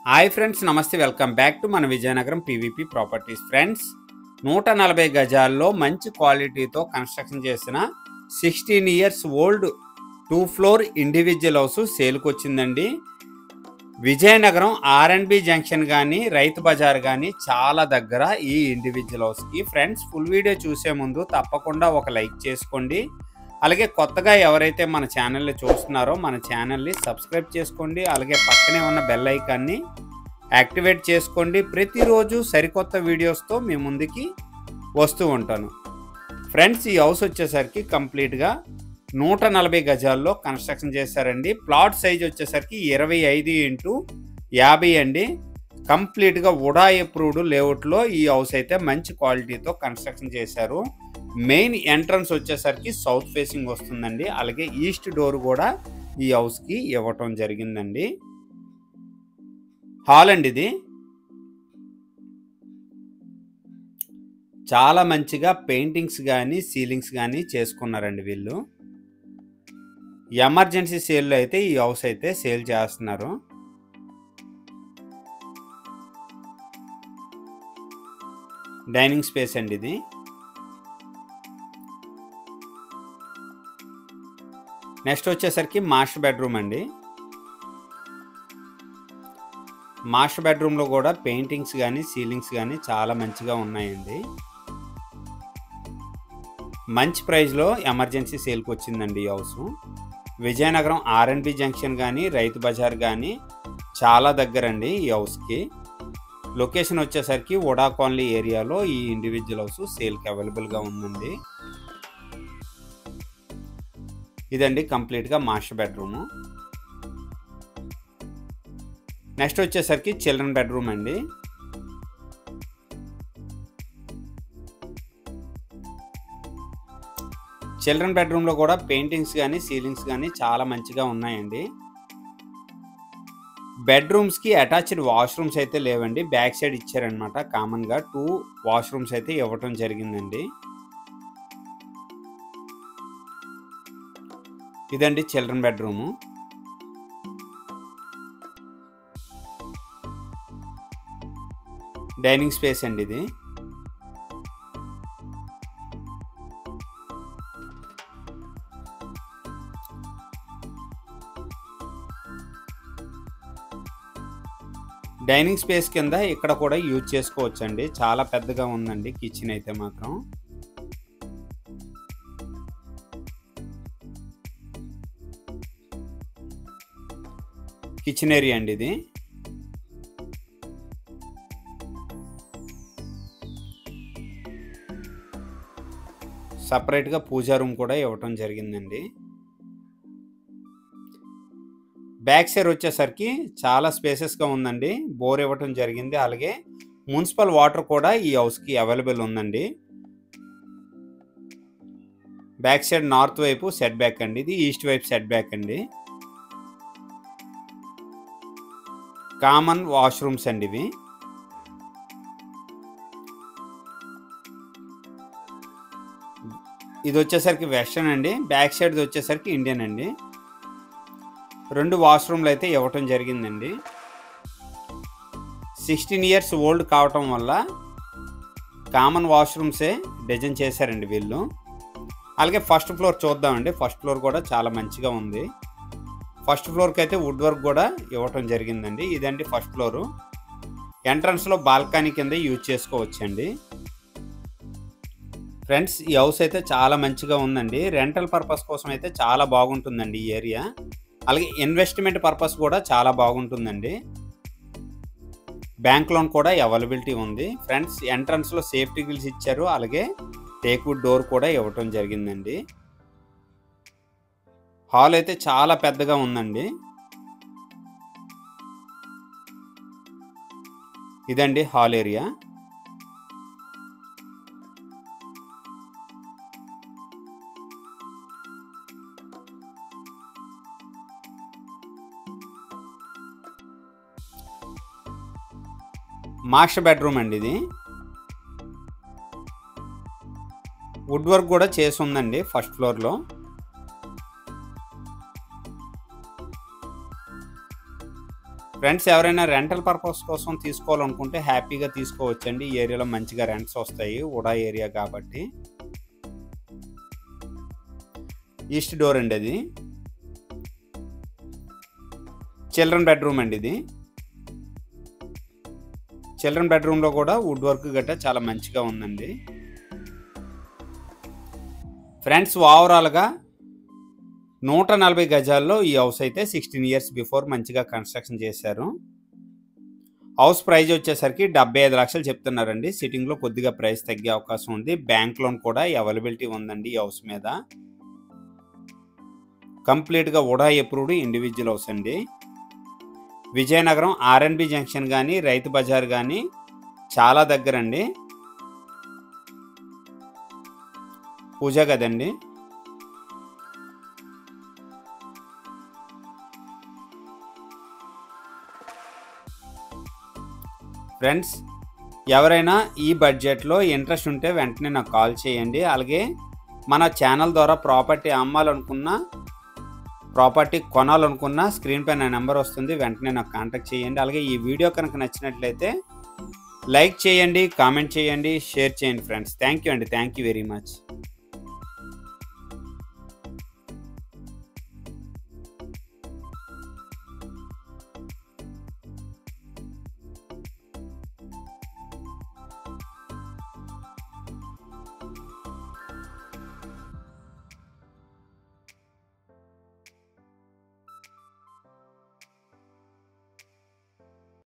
Hi friends, నమస్తే. Welcome back to మన Vizianagaram PVP properties. Friends, 140 గజాల్లో మంచి క్వాలిటీతో కన్స్ట్రక్షన్ చేసిన 16 years old 2 floor individual house సేల్కి వచ్చిందండి. విజయనగరం ఆర్ఎండ్బి జంక్షన్ కానీ రైతు బజార్ కానీ చాలా దగ్గర ఈ ఇండివిజువల్ హౌస్కి. ఫ్రెండ్స్, ఫుల్ వీడియో చూసే ముందు తప్పకుండా ఒక లైక్ చేసుకోండి. అలాగే కొత్తగా ఎవరైతే మన ఛానల్ని చూస్తున్నారో మన ఛానల్ని సబ్స్క్రైబ్ చేసుకోండి. అలాగే పక్కనే ఉన్న బెల్ ఐకాన్ని యాక్టివేట్ చేసుకోండి. ప్రతిరోజు సరికొత్త వీడియోస్తో మీ ముందుకి వస్తూ ఉంటాను. ఫ్రెండ్స్, ఈ హౌస్ వచ్చేసరికి కంప్లీట్గా 140 గజాల్లో కన్స్ట్రక్షన్ చేశారండి. ప్లాట్ సైజ్ వచ్చేసరికి 25x50 అండి. కంప్లీట్గా వుడా అప్రూవ్డ్ లేఅవుట్లో ఈ హౌస్ అయితే మంచి క్వాలిటీతో కన్స్ట్రక్షన్ చేశారు. మెయిన్ ఎంట్రన్స్ వచ్చేసరికి సౌత్ ఫేసింగ్ వస్తుందండి. అలాగే ఈస్ట్ డోర్ కూడా ఈ హౌస్కి ఇవ్వటం జరిగిందండి. హాల్ అండి ఇది. చాలా మంచిగా పెయింటింగ్స్ కానీ సీలింగ్స్ కానీ చేసుకున్నారండి వీళ్ళు. ఎమర్జెన్సీ సేల్లో అయితే ఈ హౌస్ అయితే సేల్ చేస్తున్నారు. డైనింగ్ స్పేస్ అండి ఇది. నెక్స్ట్ వచ్చేసరికి మాస్టర్ బెడ్రూమ్ అండి. మాస్టర్ బెడ్రూమ్లో కూడా పెయింటింగ్స్ కానీ సీలింగ్స్ కానీ చాలా మంచిగా ఉన్నాయండి. మంచి ప్రైస్లో ఎమర్జెన్సీ సేల్కి వచ్చిందండి ఈ హౌస్. విజయనగరం ఆర్ఎండ్బి జంక్షన్ కానీ రైతు బజార్ కానీ చాలా దగ్గరండి ఈ హౌస్కి. లొకేషన్ వచ్చేసరికి వుడా కాలనీ ఏరియాలో ఈ ఇండివిజువల్ హౌస్ సేల్కి అవైలబుల్గా ఉందండి. ఇదండి కంప్లీట్గా మాస్టర్ బెడ్రూము. నెక్స్ట్ వచ్చేసరికి చిల్డ్రన్ బెడ్రూమ్ అండి. చిల్డ్రన్ బెడ్రూమ్లో కూడా పెయింటింగ్స్ కానీ సీలింగ్స్ కానీ చాలా మంచిగా ఉన్నాయండి. బెడ్రూమ్స్కి అటాచ్డ్ వాష్రూమ్స్ అయితే లేవండి. బ్యాక్ సైడ్ ఇచ్చారనమాట. కామన్గా 2 వాష్రూమ్స్ అయితే ఇవ్వటం జరిగిందండి. ఇదండి చిల్డ్రన్ బెడ్రూము. డైనింగ్ స్పేస్ అండి ఇది. డైనింగ్ స్పేస్ కింద ఇక్కడ కూడా యూజ్ చేసుకోవచ్చండి. చాలా పెద్దగా ఉందండి కిచెన్ అయితే మాత్రం. కిచెన్ ఏరియా అండి ఇది. సపరేట్గా పూజా రూమ్ కూడా ఇవ్వటం జరిగిందండి. బ్యాక్ సైడ్ వచ్చేసరికి చాలా స్పేసెస్గా ఉందండి. బోర్ ఇవ్వటం జరిగింది. అలాగే మున్సిపల్ వాటర్ కూడా ఈ హౌస్కి అవైలబుల్ ఉందండి. బ్యాక్ సైడ్ నార్త్ వైపు సెట్ బ్యాక్ అండి. ఇది ఈస్ట్ వైపు సెట్ బ్యాక్ అండి. కామన్ వాష్రూమ్స్ అండి ఇవి. ఇది వచ్చేసరికి వెస్టర్న్ అండి. బ్యాక్ సైడ్ వచ్చేసరికి ఇండియన్ అండి. 2 వాష్రూమ్లు అయితే ఇవ్వటం జరిగిందండి. 16 ఇయర్స్ ఓల్డ్ కావటం వల్ల కామన్ వాష్రూమ్సే డిజైన్ చేశారండి వీళ్ళు. అలాగే ఫస్ట్ ఫ్లోర్ చూద్దామండి. ఫస్ట్ ఫ్లోర్ కూడా చాలా మంచిగా ఉంది. ఫస్ట్ ఫ్లోర్కి అయితే వుడ్ వర్క్ కూడా ఇవ్వటం జరిగిందండి. ఇదండి ఫస్ట్ ఫ్లోరు. ఎంట్రన్స్లో బాల్కనీ కింద యూజ్ చేసుకోవచ్చండి. ఫ్రెండ్స్, ఈ హౌస్ అయితే చాలా మంచిగా ఉందండి. రెంటల్ పర్పస్ కోసం అయితే చాలా బాగుంటుందండి ఈ ఏరియా. అలాగే ఇన్వెస్ట్మెంట్ పర్పస్ కూడా చాలా బాగుంటుందండి. బ్యాంక్ లోన్ కూడా అవైలబిలిటీ ఉంది. ఫ్రెండ్స్, ఎంట్రన్స్లో సేఫ్టీ గ్రిల్స్ ఇచ్చారు. అలాగే టేక్వుడ్ డోర్ కూడా ఇవ్వటం జరిగిందండి. హాల్ అయితే చాలా పెద్దగా ఉందండి. ఇదండి హాల్ ఏరియా. మాస్టర్ బెడ్రూమ్ అండి ఇది. వుడ్ వర్క్ కూడా చేసి ఉందండి ఫస్ట్ ఫ్లోర్లో. ఫ్రెండ్స్ ఎవరైనా రెంటల్ పర్పస్ కోసం తీసుకోవాలనుకుంటే హ్యాపీగా తీసుకోవచ్చండి. ఈ ఏరియాలో మంచిగా రెంట్స్ వస్తాయి, ఉడా ఏరియా కాబట్టి. ఈస్ట్ డోర్ అండి అది. చిల్డ్రన్ బెడ్రూమ్ అండి ఇది. చిల్డ్రన్ బెడ్రూమ్లో కూడా వుడ్ వర్క్ గట్రా చాలా మంచిగా ఉందండి. ఫ్రెండ్స్ ఓవరాల్గా 140 గజాల్లో ఈ హౌస్ అయితే 16 ఇయర్స్ బిఫోర్ మంచిగా కన్స్ట్రక్షన్ చేశారు. హౌస్ ప్రైజ్ వచ్చేసరికి 75 లక్షలు చెప్తున్నారండి. సిట్టింగ్లో కొద్దిగా ప్రైస్ తగ్గే అవకాశం ఉంది. బ్యాంక్ లోన్ కూడా అవైలబిలిటీ ఉందండి ఈ హౌస్ మీద. కంప్లీట్గా ఉడా అప్రూవ్డ్ ఇండివిజువల్ హౌస్ అండి. విజయనగరం ఆర్ఎన్బి జంక్షన్ కానీ రైతు బజార్ కానీ చాలా దగ్గరండి. పూజ గదండి. ఫ్రెండ్స్ ఎవరైనా ఈ బడ్జెట్లో ఇంట్రెస్ట్ ఉంటే వెంటనే నాకు కాల్ చేయండి. అలాగే మన ఛానల్ ద్వారా ప్రాపర్టీ అమ్మాలనుకున్నా, ప్రాపర్టీ కొనాలనుకున్నా స్క్రీన్ పై నా నెంబర్ వస్తుంది, వెంటనే నాకు కాంటాక్ట్ చేయండి. అలాగే ఈ వీడియో కనుక నచ్చినట్లయితే లైక్ చేయండి, కామెంట్ చేయండి, షేర్ చేయండి ఫ్రెండ్స్. థ్యాంక్ యూ అండి. Thank you very much.